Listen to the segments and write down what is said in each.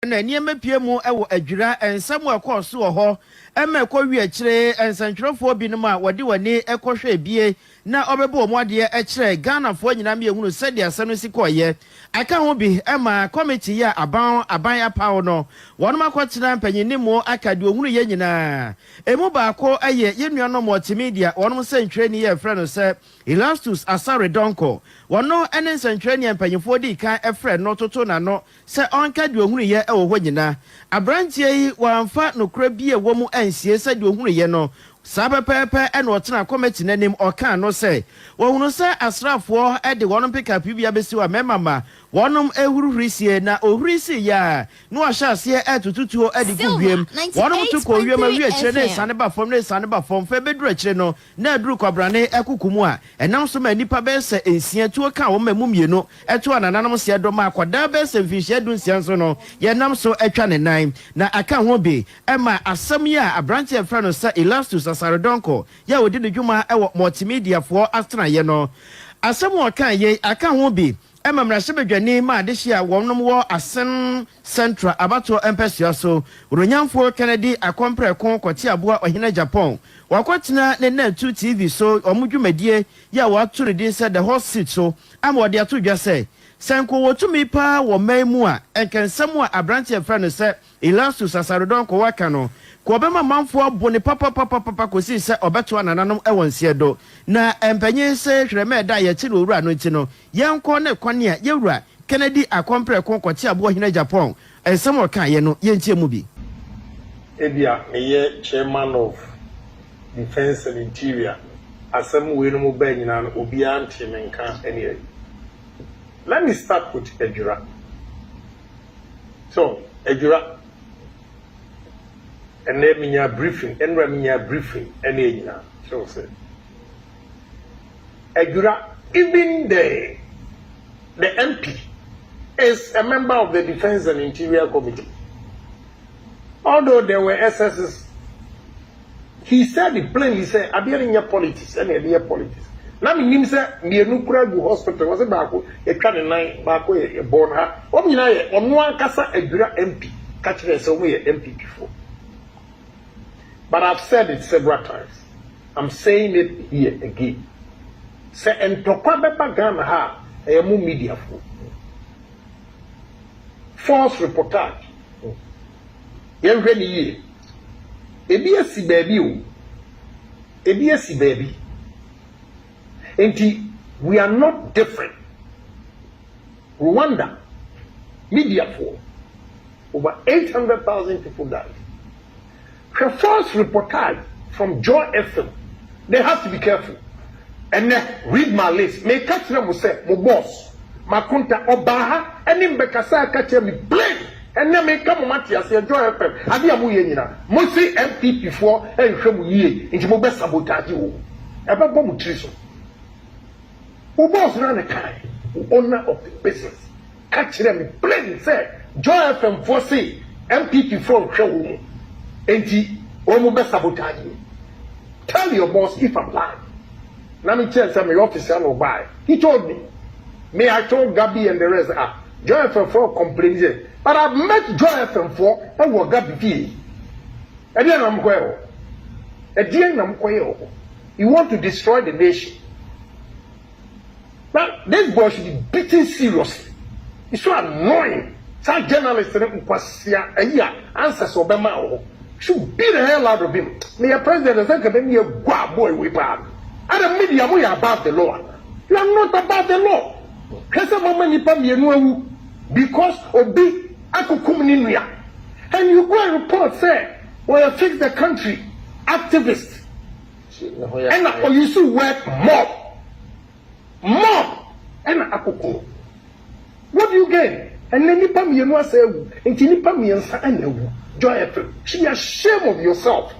na niema pie mu ewo adwira ensam akọ so ho ema ekọ wi akire ensantwerefo binom a wode wani ekọhwe bie na obebo mu ade ekire Ghana fo nyina me ehunu sede asano sikoye aka ho bi ema committee ya aban apawo no wonom akọtena mpanyinimu akade ohunu ye nyina emu baako aye yenuano multimedia wonom sentwe ni ye frɛ no sɛ Elastus Asare Donko wono ene nsantwe ni mpanyifo di kan efrɛ no toto na no sɛ onka de ohunu ye ewo hɔ nyina abrantie yi wamfa nokra bi ewo mu ansie sɛ de ohunu ye no sabepepe ene otena committee nanim oka no sɛ wohunu sɛ asrafo de wonom pika bibia besiwa memama wonom ehururisie na ohurisi ya no ahyase etututuo adigu wiem wonom to ko wiem awi akire ne sane ba fom fa beduru akire no na aduru kwabrane ekukumu a enam so ma nipa be se ensia tuo ka wo mamu mienu eto anananom se do ma akwada be se mfinhye dunsia so no ye nam so atwa ne nan na aka ho bi ema asam ya abranche efra no sa Elastus Asare Donko ya wodi ne dwuma ewo multimedia fo astena ye no asam o kan ye aka ho bi Emma Mrashebedwani ma adehia wonom wo Asen Central abato empesua so Ronyamfo Kennedy akompre kon kwoti aboa ohina Agyapong wakotena ne na 2 TV so omudwumadie ya waturu din said the hot seat so amode ato dwa say senko wotumi pa wo maimu a enkensem a abrante efra no se Elastus Asare Donko waka no ko bema manfo abone papa kosi se obeto anananom ewonsie do na empanyin se hwreme da ye chi no wura no chi no yenko ne kwane a yewura Kennedy akompre kon kwoti abo hina Agyapong ensem o kan ye no yentie mu bi ebia meye chairman of defense and interior asem we no mo ba nyina no obi anti menka ene. Let me start with Ejura. So Ejura and then minya briefing and minya briefing and then so say Ejura, even the MP is a member of the Defense and Interior Committee. Although there were excesses, he said it plainly, he said, I'm hearing your politics and your politics. Now me nim say me enu kura gu hospital was baako e twa ne nan baako e born ha o nyina ye ono akasa Ejura MP ka kire say o ye MP before. But I've said it several times. I'm saying it here again. Say entokwa beba Ghana ha e mu media fo. False reportage. Ye hwe ni ye. Ebi esi baabi o. Ebi esi baabi. And we are not different. Rwanda, media for over 800,000 people died. Her false reportage from Joy FM, they have to be careful. And then read my list. May catch them will say, my boss, my kunta obaha, and then bekasa catch me blame. And then may come Matthias and Joy FM. I be a muyenina. Mostly MP before and show ye into my best sabotage you. About Bomutriso. Who boss ran a car, owner of the business. Catch them plain say, Joy FM for say, MPP from show, and he almost sabotage you. Tell your boss if I'm lying. Now me tell some officer no buy. He told me. May I told Gabi and the rest Joy FM for complaining. But I've met Joy FM for and what Gabi fee. And then I'm well. Again I'm quail. You want to destroy the nation. Now, this boy should be beaten seriously. It's so annoying. Some journalists answers Obama should beat the hell out of him. May a president say, "Can be a guap boy with bad." And the media we are above the law. You are not above the law. Because Obi Akukumniya. And you go and report, say, we have fixed the country, activists. And you see word mob. Mob and akoko. What do you gain? And then nipa mi enu say enti nipa mi ensa enewu. Joy FM. She ashamed of yourself.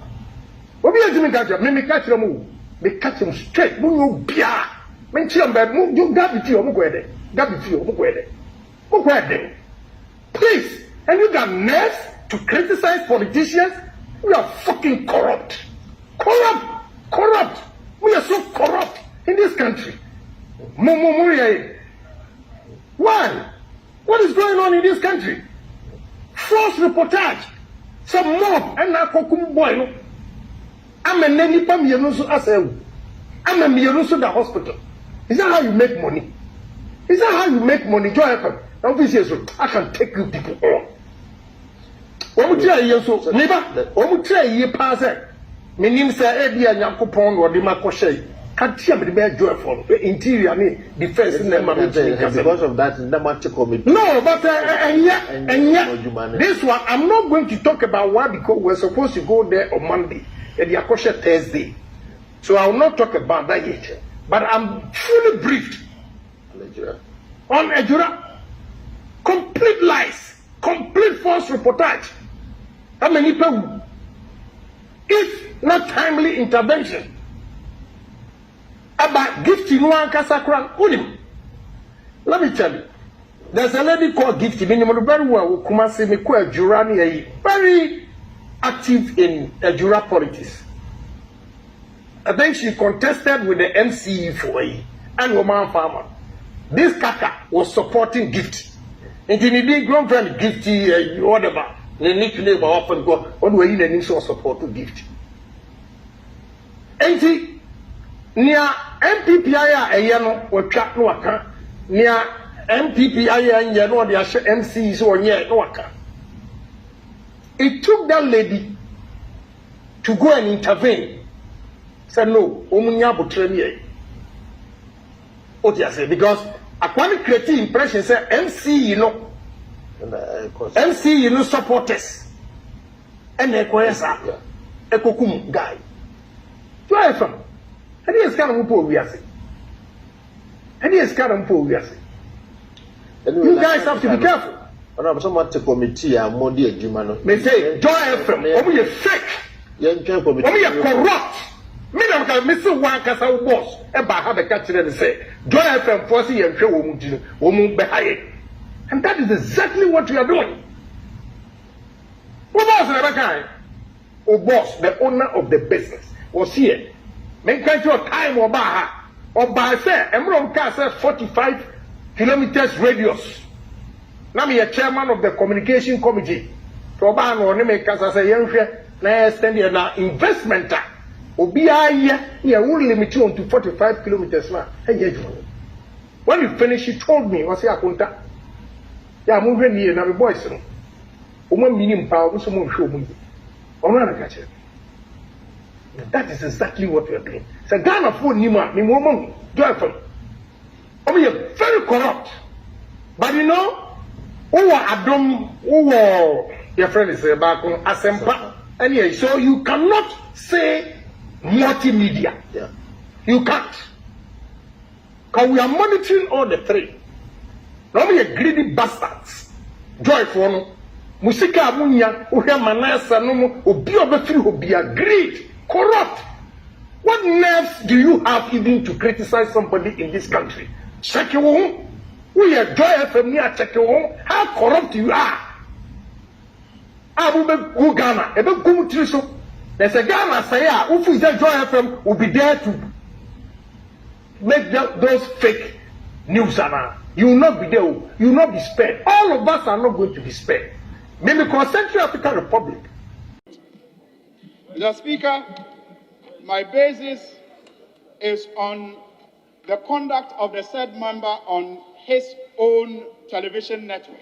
Obi ejimi ka me catch them me catch them straight. Mu no bia. Me nchi am mu you gabi ti o mu kwede. Gabi ti o mu kwede. Mu kwede. Please, and you got nerves to criticize politicians? We are fucking corrupt. Corrupt. We are so corrupt in this country. Why? What is going on in this country? false reportage. Some mob and na kokum boy no. I'm a nanny pam yenusu asewu. I'm a yenusu the hospital. Is that how you make money? Is that how you make money? Joy FM. Now this is I can take you people on. Omu try ye so neighbor. Omu try ye pass it. Menim say e bia Nyankopon no de makoshe. Katia me be Joy FM. Interior ni defense na ma because of that the committee. No, but this one I'm not going to talk about why, because we're supposed to go there on Monday and the Akosha Thursday. So I will not talk about that yet. But I'm fully briefed on Ejura. Complete lies, complete false reportage. How many people? If not timely intervention about gifting one Kasakran Unim. Let me tell you, there's a lady called Gifty, very well, Kumasi Mikwe Jurani, very active in Jura politics. I think she contested with the MCE for a and woman farmer. This kaka was supporting Gifty. And he did grown friend Gifty, whatever. The nickname often go on way in and so support to Gifty. And he near MPPI a yano or chat no account near MPPI and yano the MCs or yet no account. It took that lady to go and intervene. Said no, Omunya Butremi. What you say? Because I want to create the impression say MC, MC, supporters. And they a Ekokum guy. Where from? And he is kind of poor, we are saying. And he is kind of poor, we are saying. You guys have to be careful. I'm someone to committee and Monday Jumano. May say, Joy FM, only a fake, only a corrupt. Me na ka miss one kasa boss e ba ha be ka kire ne say Joy FM force ye hwe wo mu jinu wo mu be haye, and that is exactly what we are doing. Who boss na be kai? O boss, the owner of the business was here. Men kan your time o ba ha o ba say emro ka say 45 kilometers radius. Na me a chairman of the communication committee. To ba no ne me kasa say ye hwe na extend na investment. Yeah, will limit you to 45 kilometers now. Hey, when you finish, she told me, "What's your contact?" Yeah, I'm moving here now, boys. Minimum power, someone show me. That is exactly what we are doing. So Ghana for Nima, me woman, joyful. We are very corrupt. But you know, your friend is back on Asempa. Anyway, so you cannot say multimedia. Yeah. You can't. Because we are monitoring all the three. Now we are greedy bastards. Joyful. Musika amunya, uhe manasa no obi obefiri obi are greed, corrupt. What nerves do you have even to criticize somebody in this country? Check your home. We are Joy FM near check your home. How corrupt you are. Abu be Ghana, ebe kumutiriso. There's a Ghana say, if we say Joy FM will be there to make those fake news. You will not be there. You will not be spared. All of us are not going to be spared. Maybe because Central African Republic. Mr. Speaker, my basis is on the conduct of the said member on his own television network,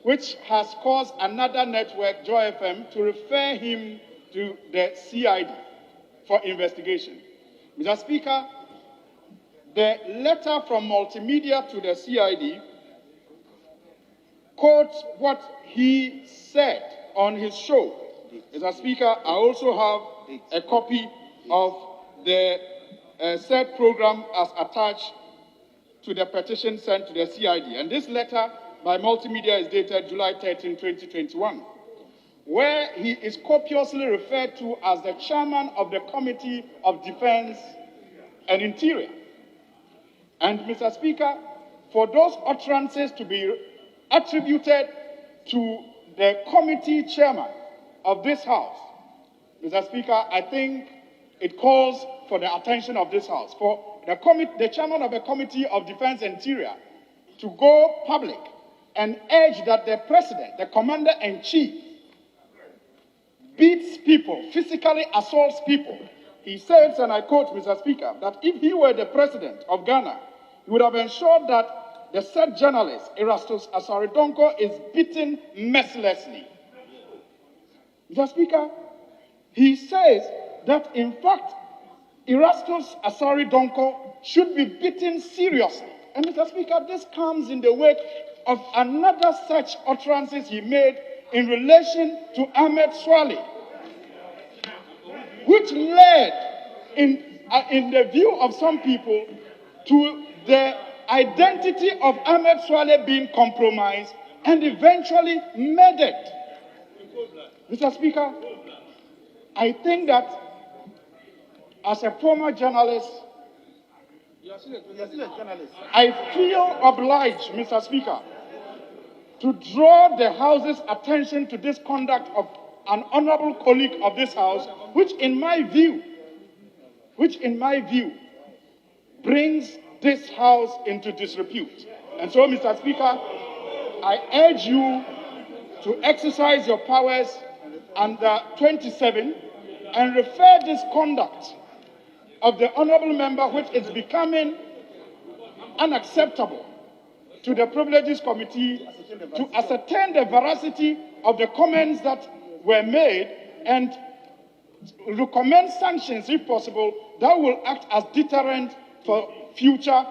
which has caused another network, Joy FM, to refer him to the CID for investigation. Mr. Speaker, the letter from Multimedia to the CID quotes what he said on his show. Mr. Speaker, I also have a copy of the said program as attached to the petition sent to the CID. And this letter by Multimedia is dated July 13, 2021. Where he is copiously referred to as the chairman of the Committee of Defense and Interior. And, Mr. Speaker, for those utterances to be attributed to the committee chairman of this House, Mr. Speaker, I think it calls for the attention of this House, for the chairman of the Committee of Defense and Interior to go public and urge that the president, the commander-in-chief, beats people, physically assaults people. He says, and I quote, Mr. Speaker, that if he were the president of Ghana, he would have ensured that the said journalist, Erastus Asaridonko, is beaten mercilessly. Mr. Speaker, he says that, in fact, Erastus Asaridonko should be beaten seriously. And, Mr. Speaker, this comes in the wake of another such utterances he made in relation to Ahmed Swale, which led, in the view of some people, to the identity of Ahmed Swale being compromised and eventually murdered. Mr. Speaker, I think that as a former journalist, I feel obliged, Mr. Speaker, to draw the House's attention to this conduct of an honorable colleague of this House, which in my view, brings this House into disrepute. And so, Mr. Speaker, I urge you to exercise your powers under 27 and refer this conduct of the honorable member, which is becoming unacceptable, to the Privileges Committee to ascertain the veracity of the comments that were made and recommend sanctions, if possible, that will act as deterrent for future,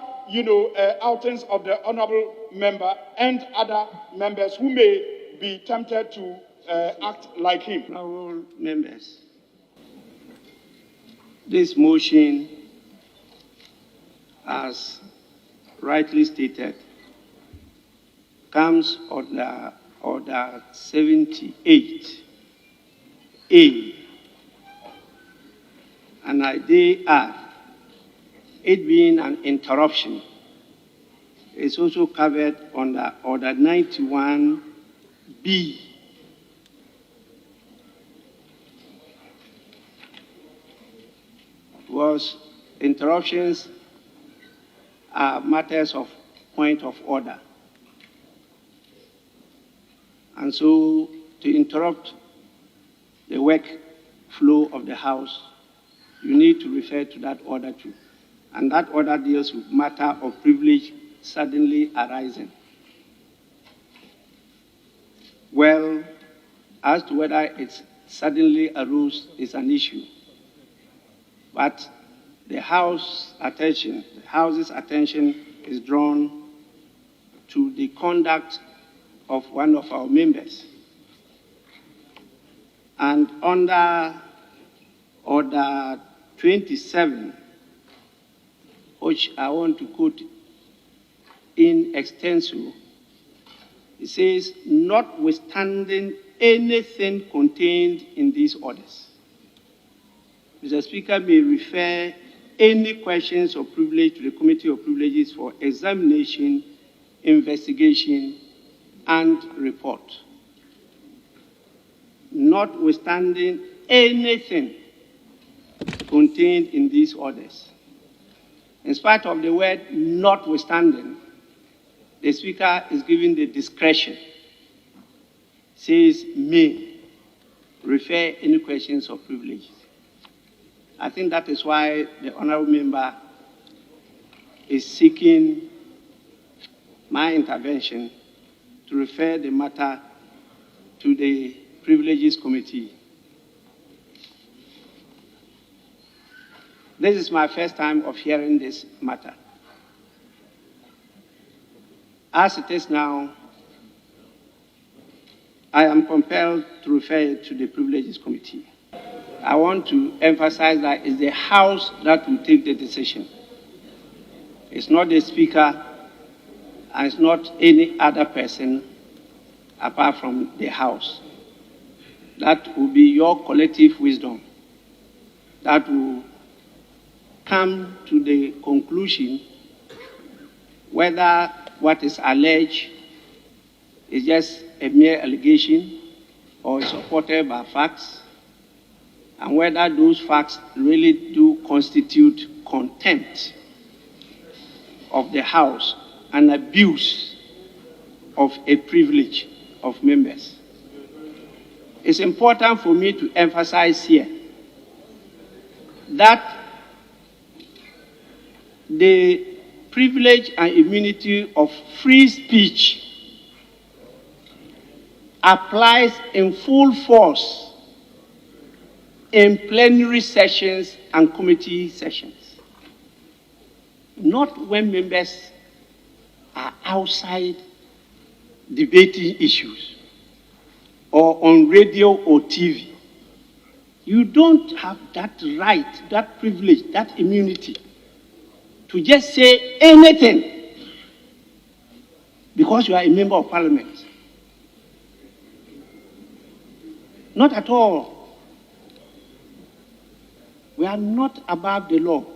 outings of the honorable member and other members who may be tempted to act like him. Honorable members, this motion, as rightly stated, comes under Order 78A, and they are, it being an interruption, is also covered under Order 91B. Was interruptions are matters of point of order. And so, to interrupt the work flow of the House, you need to refer to that order too. And that order deals with matter of privilege suddenly arising. Well, as to whether it suddenly arose is an issue. But the House's attention is drawn to the conduct of one of our members. And under Order 27, which I want to quote in extenso, it says, notwithstanding anything contained in these orders, Mr. Speaker may refer any questions of privilege to the Committee of Privileges for examination, investigation, and report. Notwithstanding anything contained in these orders. In spite of the word notwithstanding, the Speaker is given the discretion, says may refer any questions of privilege. I think that is why the honorable member is seeking my intervention to refer the matter to the Privileges Committee. This is my first time of hearing this matter. As it is now, I am compelled to refer it to the Privileges Committee. I want to emphasize that it's the House that will take the decision. It's not the Speaker, and it's not any other person apart from the House. That will be your collective wisdom that will come to the conclusion whether what is alleged is just a mere allegation or is supported by facts, and whether those facts really do constitute contempt of the House and abuse of a privilege of members. It's important for me to emphasize here that the privilege and immunity of free speech applies in full force in plenary sessions and committee sessions, not when members are outside debating issues or on radio or TV. You don't have that right, that privilege, that immunity to just say anything because you are a member of parliament. Not at all. We are not above the law.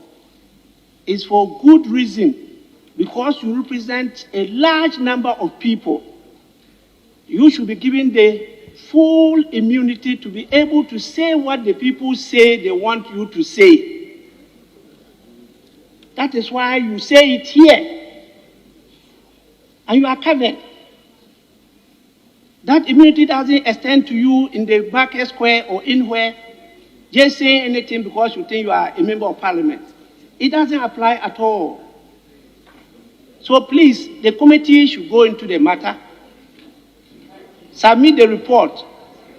It's for good reason, because you represent a large number of people. You should be given the full immunity to be able to say what the people say they want you to say. That is why you say it here, and you are covered. That immunity doesn't extend to you in the market square or anywhere, just saying anything because you think you are a member of parliament. It doesn't apply at all. So please, the committee should go into the matter, submit the report,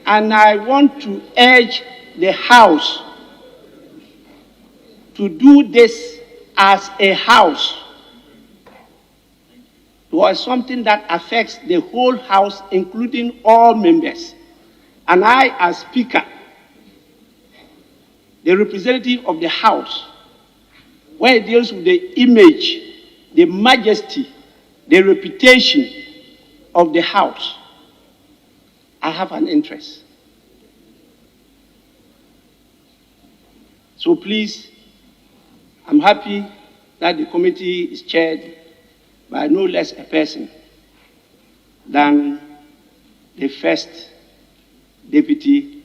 and I want to urge the House to do this as a House. It was something that affects the whole House, including all members. And I, as Speaker, the representative of the House, when it deals with the image, the majesty, the reputation of the House, I have an interest. So please, I'm happy that the committee is chaired by no less a person than the first Deputy